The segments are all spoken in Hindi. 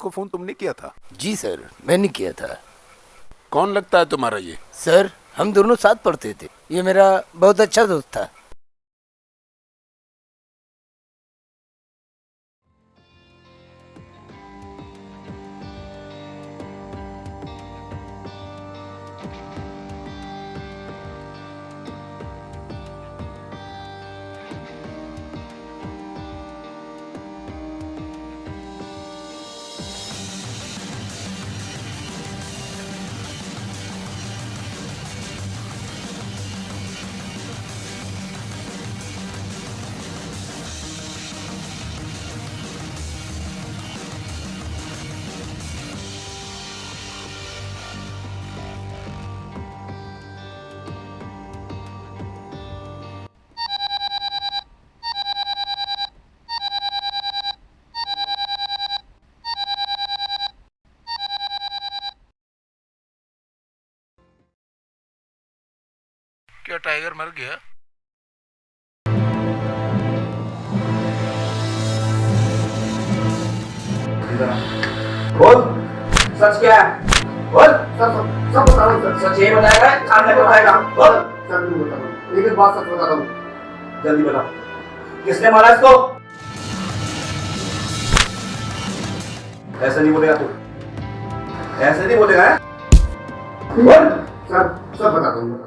इसको फोन तुमने किया था? जी सर, मैंने किया था। कौन लगता है तुम्हारा ये? सर, हम दोनों साथ पढ़ते थे। ये मेरा बहुत अच्छा दोस्त था। क्या टाइगर मर गया? बोल, सच क्या है? बोल, सब बता रहा हूँ। सच ये बताएगा, खाने को बताएगा। बोल, सब नहीं बता रहा हूँ। एक बात सच बता रहा हूँ। जल्दी बता, किसने मारा इसको? ऐसे नहीं बोलेगा तू, ऐसे नहीं बोलेगा है? बोल, सब बता दूंगा।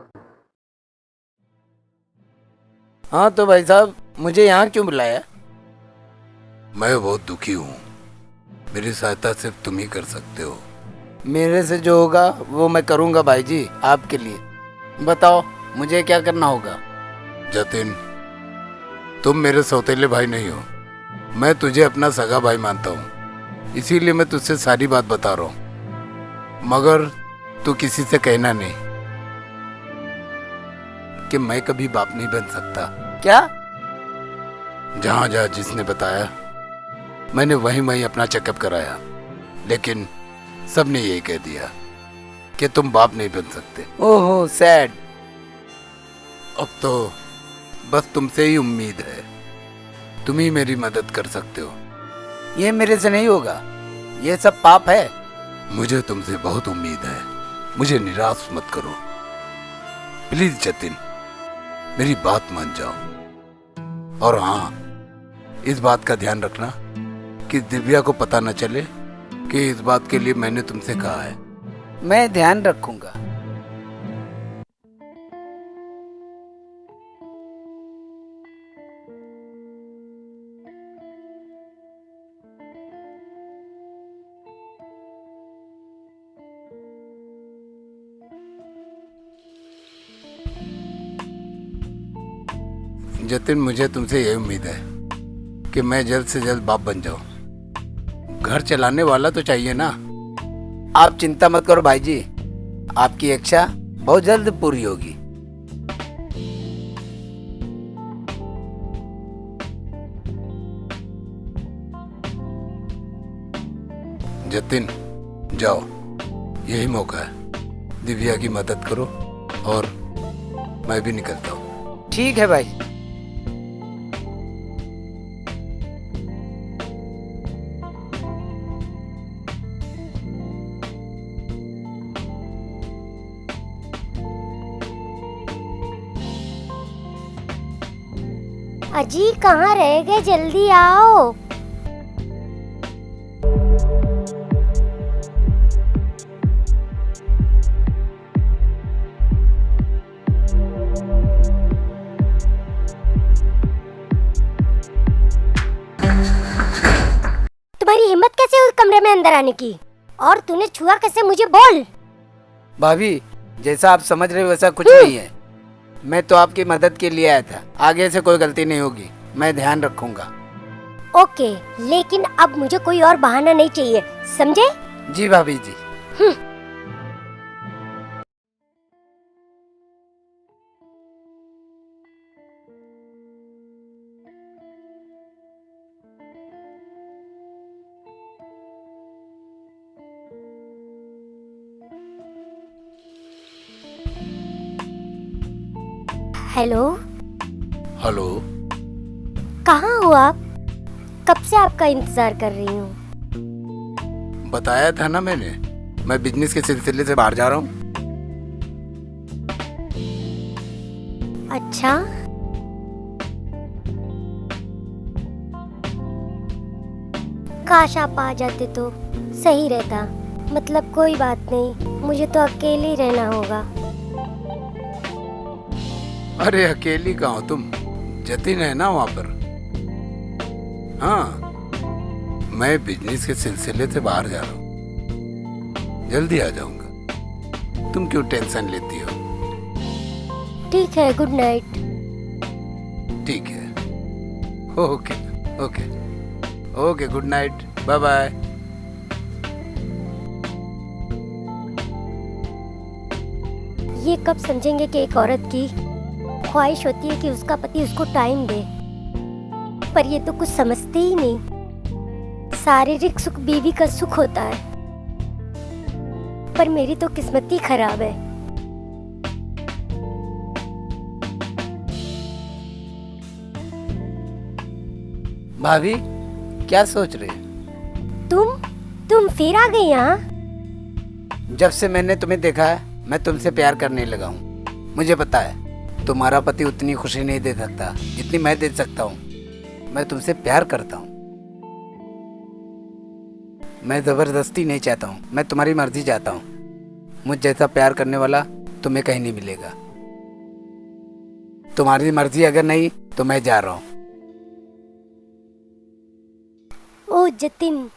हाँ तो भाई साहब, मुझे यहाँ क्यों बुलाया? मैं बहुत दुखी हूँ। मेरी सहायता सिर्फ तुम ही कर सकते हो। मेरे से जो होगा वो मैं करूँगा भाई जी, आपके लिए। बताओ मुझे क्या करना होगा? जतिन, तुम मेरे सौतेले भाई नहीं हो। मैं तुझे अपना सगा भाई मानता हूँ, इसीलिए मैं तुझसे सारी बात बता रहा हूँ। मगर तू किसी से कहना नहीं कि मैं कभी बाप नहीं बन सकता। क्या? जहाँ जहाँ जिसने बताया, मैंने वहीं अपना चेकअप कराया, लेकिन सबने यही कह दिया कि तुम बाप नहीं बन सकते। ओहो, सैड। अब तो बस तुमसे ही उम्मीद है। तुम ही मेरी मदद कर सकते हो। ये मेरे से नहीं होगा, ये सब पाप है। मुझे तुमसे बहुत उम्मीद है, मुझे निराश मत करो प्लीज जतिन, मेरी बात मान जाओ। और हाँ, इस बात का ध्यान रखना कि दिव्या को पता न चले कि इस बात के लिए मैंने तुमसे कहा है। मैं ध्यान रखूंगा। जतिन, मुझे तुमसे यही उम्मीद है कि मैं जल्द से जल्द बाप बन जाऊं। घर चलाने वाला तो चाहिए ना। आप चिंता मत करो भाई जी, आपकी इच्छा बहुत जल्द पूरी होगी। जतिन, जाओ, यही मौका है। दिव्या की मदद करो और मैं भी निकलता हूँ। ठीक है भाई। अजी कहाँ रह गए, जल्दी आओ। तुम्हारी हिम्मत कैसे हुई कमरे में अंदर आने की? और तूने छुआ कैसे, मुझे बोल। भाभी, जैसा आप समझ रहे हो वैसा कुछ नहीं है। मैं तो आपकी मदद के लिए आया था। आगे से कोई गलती नहीं होगी, मैं ध्यान रखूंगा। ओके, लेकिन अब मुझे कोई और बहाना नहीं चाहिए, समझे? जी भाभी जी। हेलो। हेलो। कहाँ हो आप? कब से आपका इंतजार कर रही हूँ। बताया था ना मैंने, मैं बिजनेस के सिलसिले से बाहर जा रहा हूँ। अच्छा, काश आप आ जाते तो सही रहता। मतलब कोई बात नहीं, मुझे तो अकेले ही रहना होगा। अरे अकेली कहाँ हो तुम, जतिन है ना वहाँ पर। हाँ, मैं बिजनेस के सिलसिले से बाहर जा रहा हूँ, जल्दी आ जाऊंगा। तुम क्यों टेंशन लेती हो? ठीक है, गुड नाइट। ठीक है, okay okay okay, good night, bye bye. ये कब समझेंगे कि एक औरत की ख्वाहिश होती है कि उसका पति उसको टाइम दे, पर ये तो कुछ समझते ही नहीं। शारीरिक सुख बीवी का सुख होता है, पर मेरी तो किस्मत ही खराब है। भाभी क्या सोच रहे? तुम फिर आ गई यहाँ? जब से मैंने तुम्हें देखा है, मैं तुमसे प्यार करने लगा हूँ। मुझे पता है तुम्हारा पति उतनी खुशी नहीं दे सकता जितनी मैं दे सकता हूँ। मैं तुमसे प्यार करता हूँ। मैं जबरदस्ती नहीं चाहता हूँ, मैं तुम्हारी मर्जी चाहता हूँ। मुझ जैसा प्यार करने वाला तुम्हें कहीं नहीं मिलेगा। तुम्हारी मर्जी अगर नहीं तो मैं जा रहा हूँ। ओ जतिन,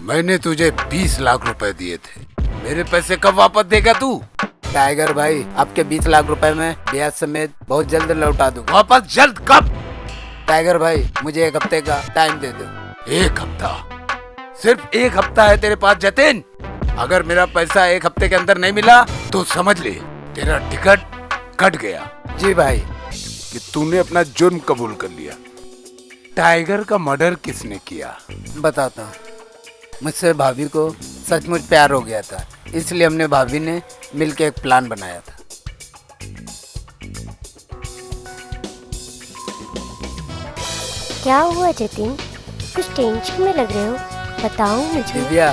मैंने तुझे 20 लाख रुपए दिए थे, मेरे पैसे कब वापस देगा तू? टाइगर भाई, आपके 20 लाख रुपए में ब्याज समेत बहुत जल्द लौटा दूंगा। वापस जल्द कब? टाइगर भाई, मुझे 1 हफ्ते का टाइम दे दो। 1 हफ्ता? सिर्फ 1 हफ्ता है तेरे पास जतिन? अगर मेरा पैसा 1 हफ्ते के अंदर नहीं मिला तो समझ ले तेरा टिकट कट गया। जी भाई। कि तूने अपना जुर्म कबूल कर लिया। टाइगर का मर्डर किसने किया? बताता हूँ। मुझसे भाभी को सचमुच प्यार हो गया था, इसलिए हमने भाभी ने मिलकर एक प्लान बनाया था। क्या हुआ जतिन? कुछ टेंशन में लग रहे हो, बताओ मुझे। दिव्या,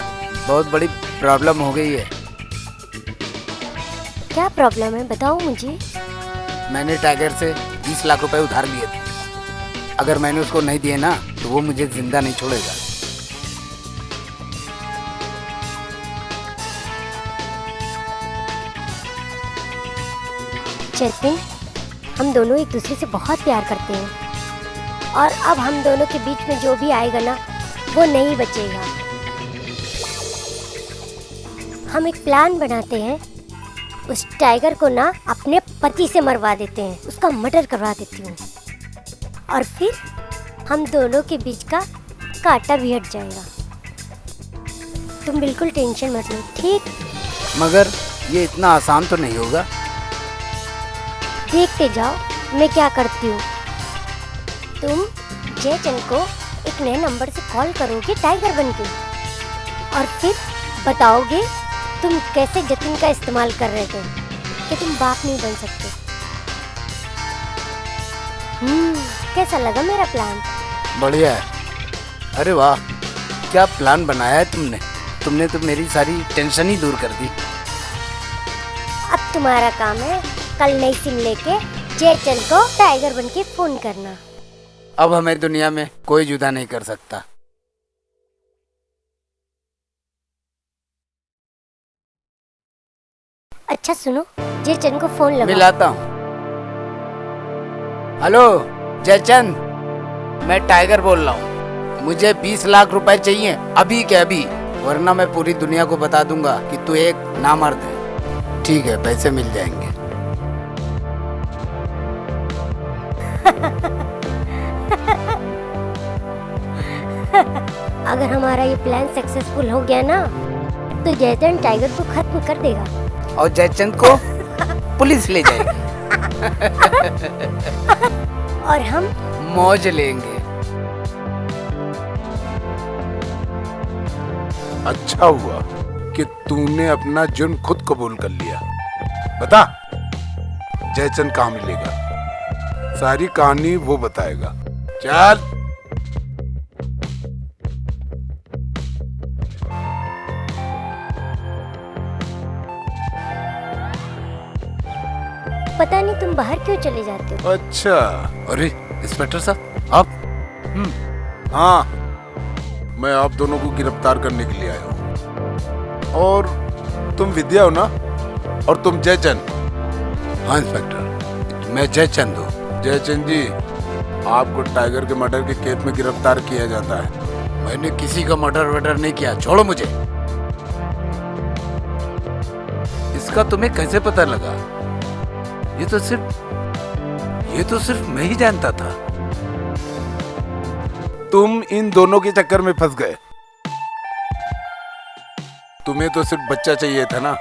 बहुत बड़ी प्रॉब्लम हो गई है। क्या प्रॉब्लम है, बताओ मुझे। मैंने टाइगर से 20 लाख रुपए उधार लिए थे। अगर मैंने उसको नहीं दिए ना तो वो मुझे जिंदा नहीं छोड़ेगा। जतिन, हम दोनों एक दूसरे से बहुत प्यार करते हैं, और अब हम दोनों के बीच में जो भी आएगा ना, वो नहीं बचेगा। हम एक प्लान बनाते हैं, उस टाइगर को ना अपने पति से मरवा देते हैं, उसका मर्डर करवा देती हूँ, और फिर हम दोनों के बीच का कांटा भी हट जाएगा। तुम बिल्कुल टेंशन मत लो, ठीक? मगर ये इतना आसान तो नहीं होगा। देखते जाओ मैं क्या करती हूँ। तुम जयचंद को एक नए नंबर से कॉल करोगे टाइगर बनके, और फिर बताओगे तुम कैसे जतिन का इस्तेमाल कर रहे थे कि तुम बाप नहीं बन सकते। कैसा लगा मेरा प्लान? बढ़िया है। अरे वाह, क्या प्लान बनाया है तुमने। तुमने तो मेरी सारी टेंशन ही दूर कर दी। अब तुम्हारा काम है कल नई सिम लेके जयचंद को टाइगर बनके फोन करना। अब हमें दुनिया में कोई जुदा नहीं कर सकता। अच्छा सुनो, जयचंद को फोन लगाओ। मिलाता हूँ। हेलो जयचंद, मैं टाइगर बोल रहा हूँ। मुझे 20 लाख रुपए चाहिए अभी के अभी, वरना मैं पूरी दुनिया को बता दूंगा कि तू एक नामर्द है। ठीक है, पैसे मिल जाएंगे। अगर हमारा ये प्लान सक्सेसफुल हो गया ना, तो जयचंद टाइगर को खत्म कर देगा और जयचंद को पुलिस ले जाएगी और हम मौज लेंगे। अच्छा हुआ कि तूने अपना जुर्म खुद कबूल कर लिया। बता, जयचंद कहाँ मिलेगा? सारी कहानी वो बताएगा। चल। पता नहीं तुम बाहर क्यों चले जाते हो। अच्छा, अरे इंस्पेक्टर साहब, आप? हाँ, मैं आप दोनों को गिरफ्तार करने के लिए आया हूँ। और तुम विद्या हो ना? और तुम जयचंद? हाँ इंस्पेक्टर, मैं जयचंद हूँ। जयचंद जी, आपको टाइगर के मर्डर के केस में गिरफ्तार किया जाता है। मैंने किसी का मर्डर नहीं किया, छोड़ो मुझे। इसका तुम्हें कैसे पता लगा? ये तो सिर्फ मैं ही जानता था। तुम इन दोनों के चक्कर में फंस गए। तुम्हें तो सिर्फ बच्चा चाहिए था ना?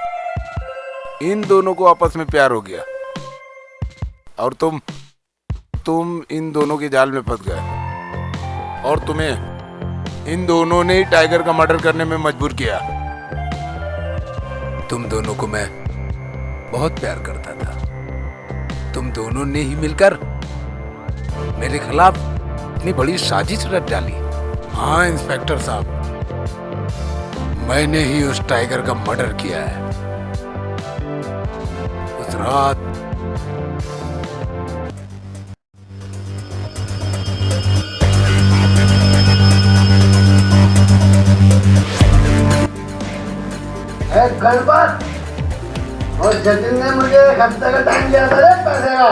इन दोनों को आपस में प्यार हो गया और तुम इन दोनों के जाल में फंस गए और तुम्हें इन दोनों ने ही टाइगर का मर्डर करने में मजबूर किया। तुम दोनों को मैं बहुत प्यार करता था। तुम दोनों ने ही मिलकर मेरे खिलाफ इतनी बड़ी साजिश रच डाली। हाँ इंस्पेक्टर साहब, मैंने ही उस टाइगर का मर्डर किया है। उस रात गणपत और जतिन ने मुझे एक हफ्ते का टाइम दिया था पैसे का,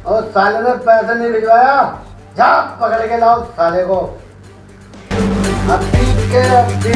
और साले ने पैसे नहीं भिजवाया। जा पकड़ के लाओ साले को अभी के अभी।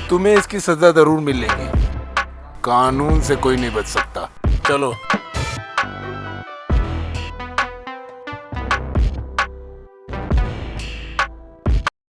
तुम्हें इसकी सजा जरूर मिलेगी। कानून से कोई नहीं बच सकता। चलो।